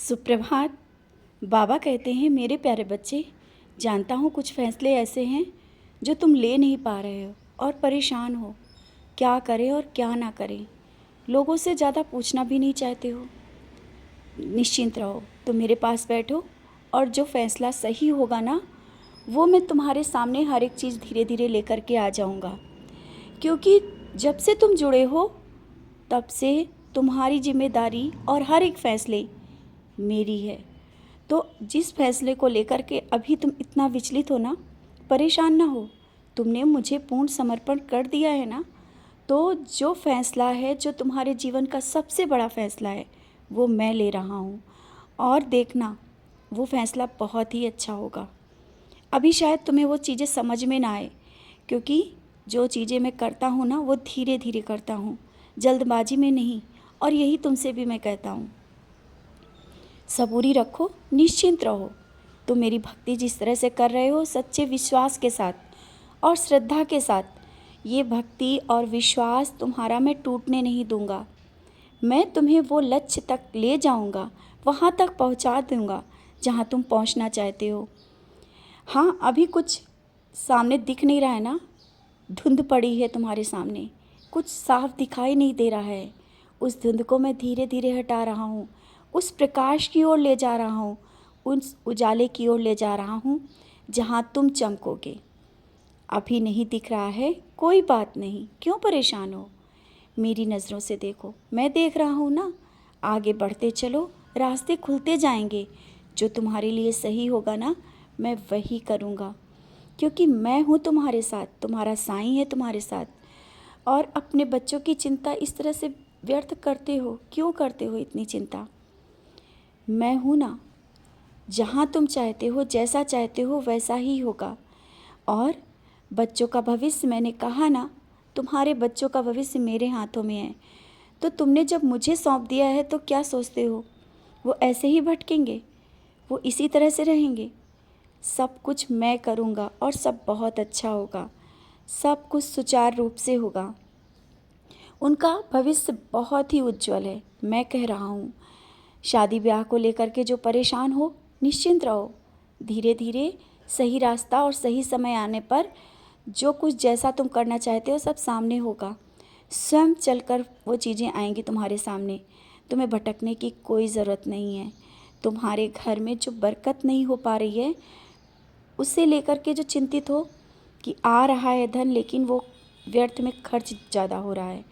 सुप्रभात। बाबा कहते हैं, मेरे प्यारे बच्चे, जानता हूँ कुछ फैसले ऐसे हैं जो तुम ले नहीं पा रहे हो और परेशान हो। क्या करें और क्या ना करें, लोगों से ज़्यादा पूछना भी नहीं चाहते हो। निश्चिंत रहो, तुम मेरे पास बैठो और जो फैसला सही होगा ना, वो मैं तुम्हारे सामने हर एक चीज़ धीरे धीरे लेकर के आ जाऊँगा। क्योंकि जब से तुम जुड़े हो तब से तुम्हारी जिम्मेदारी और हर एक फैसले मेरी है। तो जिस फैसले को लेकर के अभी तुम इतना विचलित हो ना, परेशान ना हो। तुमने मुझे पूर्ण समर्पण कर दिया है ना, तो जो फैसला है, जो तुम्हारे जीवन का सबसे बड़ा फैसला है, वो मैं ले रहा हूँ। और देखना, वो फैसला बहुत ही अच्छा होगा। अभी शायद तुम्हें वो चीज़ें समझ में ना आए, क्योंकि जो चीज़ें मैं करता हूँ ना, वो धीरे धीरे करता हूँ, जल्दबाजी में नहीं। और यही तुमसे भी मैं कहता हूँ, सबूरी रखो, निश्चिंत रहो। तुम मेरी भक्ति जिस तरह से कर रहे हो, सच्चे विश्वास के साथ और श्रद्धा के साथ, ये भक्ति और विश्वास तुम्हारा मैं टूटने नहीं दूंगा। मैं तुम्हें वो लक्ष्य तक ले जाऊंगा, वहाँ तक पहुँचा दूंगा जहाँ तुम पहुँचना चाहते हो। हाँ, अभी कुछ सामने दिख नहीं रहा है ना, धुंध पड़ी है तुम्हारे सामने, कुछ साफ दिखाई नहीं दे रहा है। उस धुंध को मैं धीरे धीरे हटा रहा हूँ, उस प्रकाश की ओर ले जा रहा हूँ, उस उजाले की ओर ले जा रहा हूँ जहाँ तुम चमकोगे। अभी नहीं दिख रहा है, कोई बात नहीं, क्यों परेशान हो। मेरी नज़रों से देखो, मैं देख रहा हूँ ना। आगे बढ़ते चलो, रास्ते खुलते जाएंगे। जो तुम्हारे लिए सही होगा ना, मैं वही करूँगा, क्योंकि मैं हूँ तुम्हारे साथ, तुम्हारा साईं है तुम्हारे साथ। और अपने बच्चों की चिंता इस तरह से व्यर्थ करते हो, क्यों करते हो इतनी चिंता। मैं हूँ ना, जहाँ तुम चाहते हो, जैसा चाहते हो वैसा ही होगा। और बच्चों का भविष्य, मैंने कहा ना, तुम्हारे बच्चों का भविष्य मेरे हाथों में है। तो तुमने जब मुझे सौंप दिया है, तो क्या सोचते हो वो ऐसे ही भटकेंगे, वो इसी तरह से रहेंगे। सब कुछ मैं करूँगा और सब बहुत अच्छा होगा, सब कुछ सुचारू रूप से होगा। उनका भविष्य बहुत ही उज्जवल है, मैं कह रहा हूँ। शादी ब्याह को लेकर के जो परेशान हो, निश्चिंत रहो। धीरे धीरे सही रास्ता और सही समय आने पर जो कुछ जैसा तुम करना चाहते हो, सब सामने होगा। स्वयं चलकर वो चीज़ें आएंगी तुम्हारे सामने। तुम्हें भटकने की कोई ज़रूरत नहीं है। तुम्हारे घर में जो बरकत नहीं हो पा रही है, उसे लेकर के जो चिंतित हो कि आ रहा है धन, लेकिन वो व्यर्थ में खर्च ज़्यादा हो रहा है,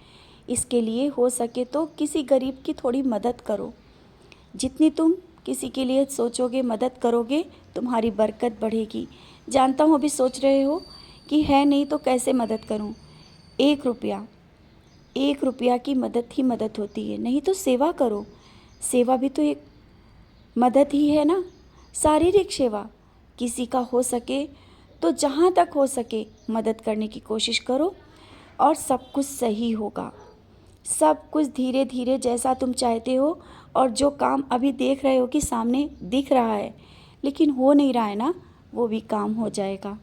इसके लिए हो सके तो किसी गरीब की थोड़ी मदद करो। जितनी तुम किसी के लिए सोचोगे, मदद करोगे, तुम्हारी बरकत बढ़ेगी। जानता हूँ अभी सोच रहे हो कि है नहीं तो कैसे मदद करूँ। 1 रुपया, 1 रुपया की मदद ही मदद होती है, नहीं तो सेवा करो। सेवा भी तो एक मदद ही है ना, शारीरिक सेवा। किसी का हो सके तो जहाँ तक हो सके मदद करने की कोशिश करो, और सब कुछ सही होगा। सब कुछ धीरे धीरे जैसा तुम चाहते हो। और जो काम अभी देख रहे हो कि सामने दिख रहा है लेकिन हो नहीं रहा है ना, वो भी काम हो जाएगा।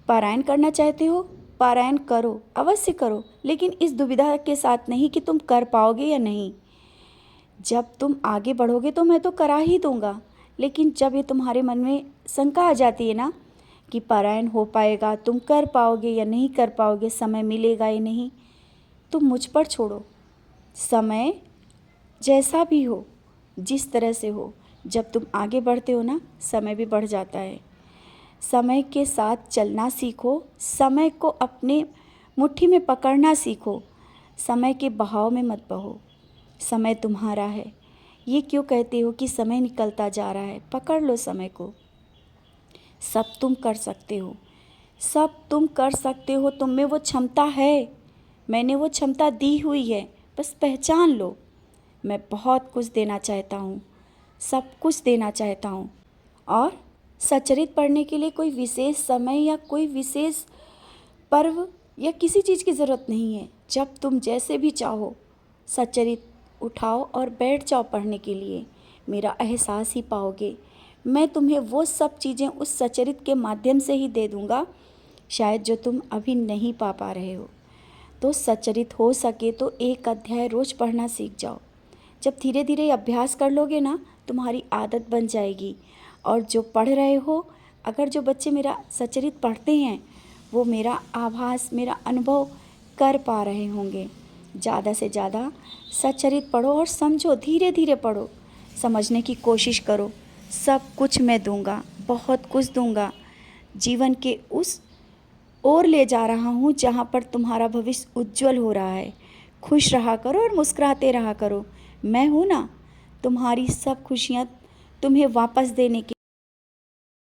पारायण करना चाहते हो, पारायण करो, अवश्य करो, लेकिन इस दुविधा के साथ नहीं कि तुम कर पाओगे या नहीं। जब तुम आगे बढ़ोगे तो मैं तो करा ही दूंगा, लेकिन जब ये तुम्हारे मन में शंका आ जाती है ना कि पारायण हो पाएगा, तुम कर पाओगे या नहीं कर पाओगे, समय मिलेगा या नहीं, तो मुझ पर छोड़ो। समय जैसा भी हो, जिस तरह से हो, जब तुम आगे बढ़ते हो ना, समय भी बढ़ जाता है। समय के साथ चलना सीखो, समय को अपने मुट्ठी में पकड़ना सीखो। समय के बहाव में मत बहो। समय तुम्हारा है। ये क्यों कहते हो कि समय निकलता जा रहा है, पकड़ लो समय को। सब तुम कर सकते हो, सब तुम कर सकते हो, तुम में वो क्षमता है। मैंने वो क्षमता दी हुई है, बस पहचान लो। मैं बहुत कुछ देना चाहता हूँ, सब कुछ देना चाहता हूँ। और सच्चरित पढ़ने के लिए कोई विशेष समय या कोई विशेष पर्व या किसी चीज़ की ज़रूरत नहीं है। जब तुम जैसे भी चाहो सच्चरित उठाओ और बैठ जाओ पढ़ने के लिए, मेरा एहसास ही पाओगे। मैं तुम्हें वो सब चीज़ें उस सच्चरित के माध्यम से ही दे दूँगा, शायद जो तुम अभी नहीं पा रहे हो। तो सच्चरित हो सके तो 1 अध्याय रोज़ पढ़ना सीख जाओ। जब धीरे धीरे ये अभ्यास कर लोगे ना, तुम्हारी आदत बन जाएगी। और जो पढ़ रहे हो, अगर जो बच्चे मेरा सच्चरित पढ़ते हैं वो मेरा आभास, मेरा अनुभव कर पा रहे होंगे। ज़्यादा से ज़्यादा सच्चरित पढ़ो और समझो, धीरे धीरे पढ़ो, समझने की कोशिश करो। सब कुछ मैं दूंगा, बहुत कुछ दूंगा। जीवन के उस ओर ले जा रहा हूँ जहाँ पर तुम्हारा भविष्य उज्जवल हो रहा है। खुश रहा करो और मुस्कुराते रहा करो। मैं हूँ ना, तुम्हारी सब खुशियाँ तुम्हें वापस देने की।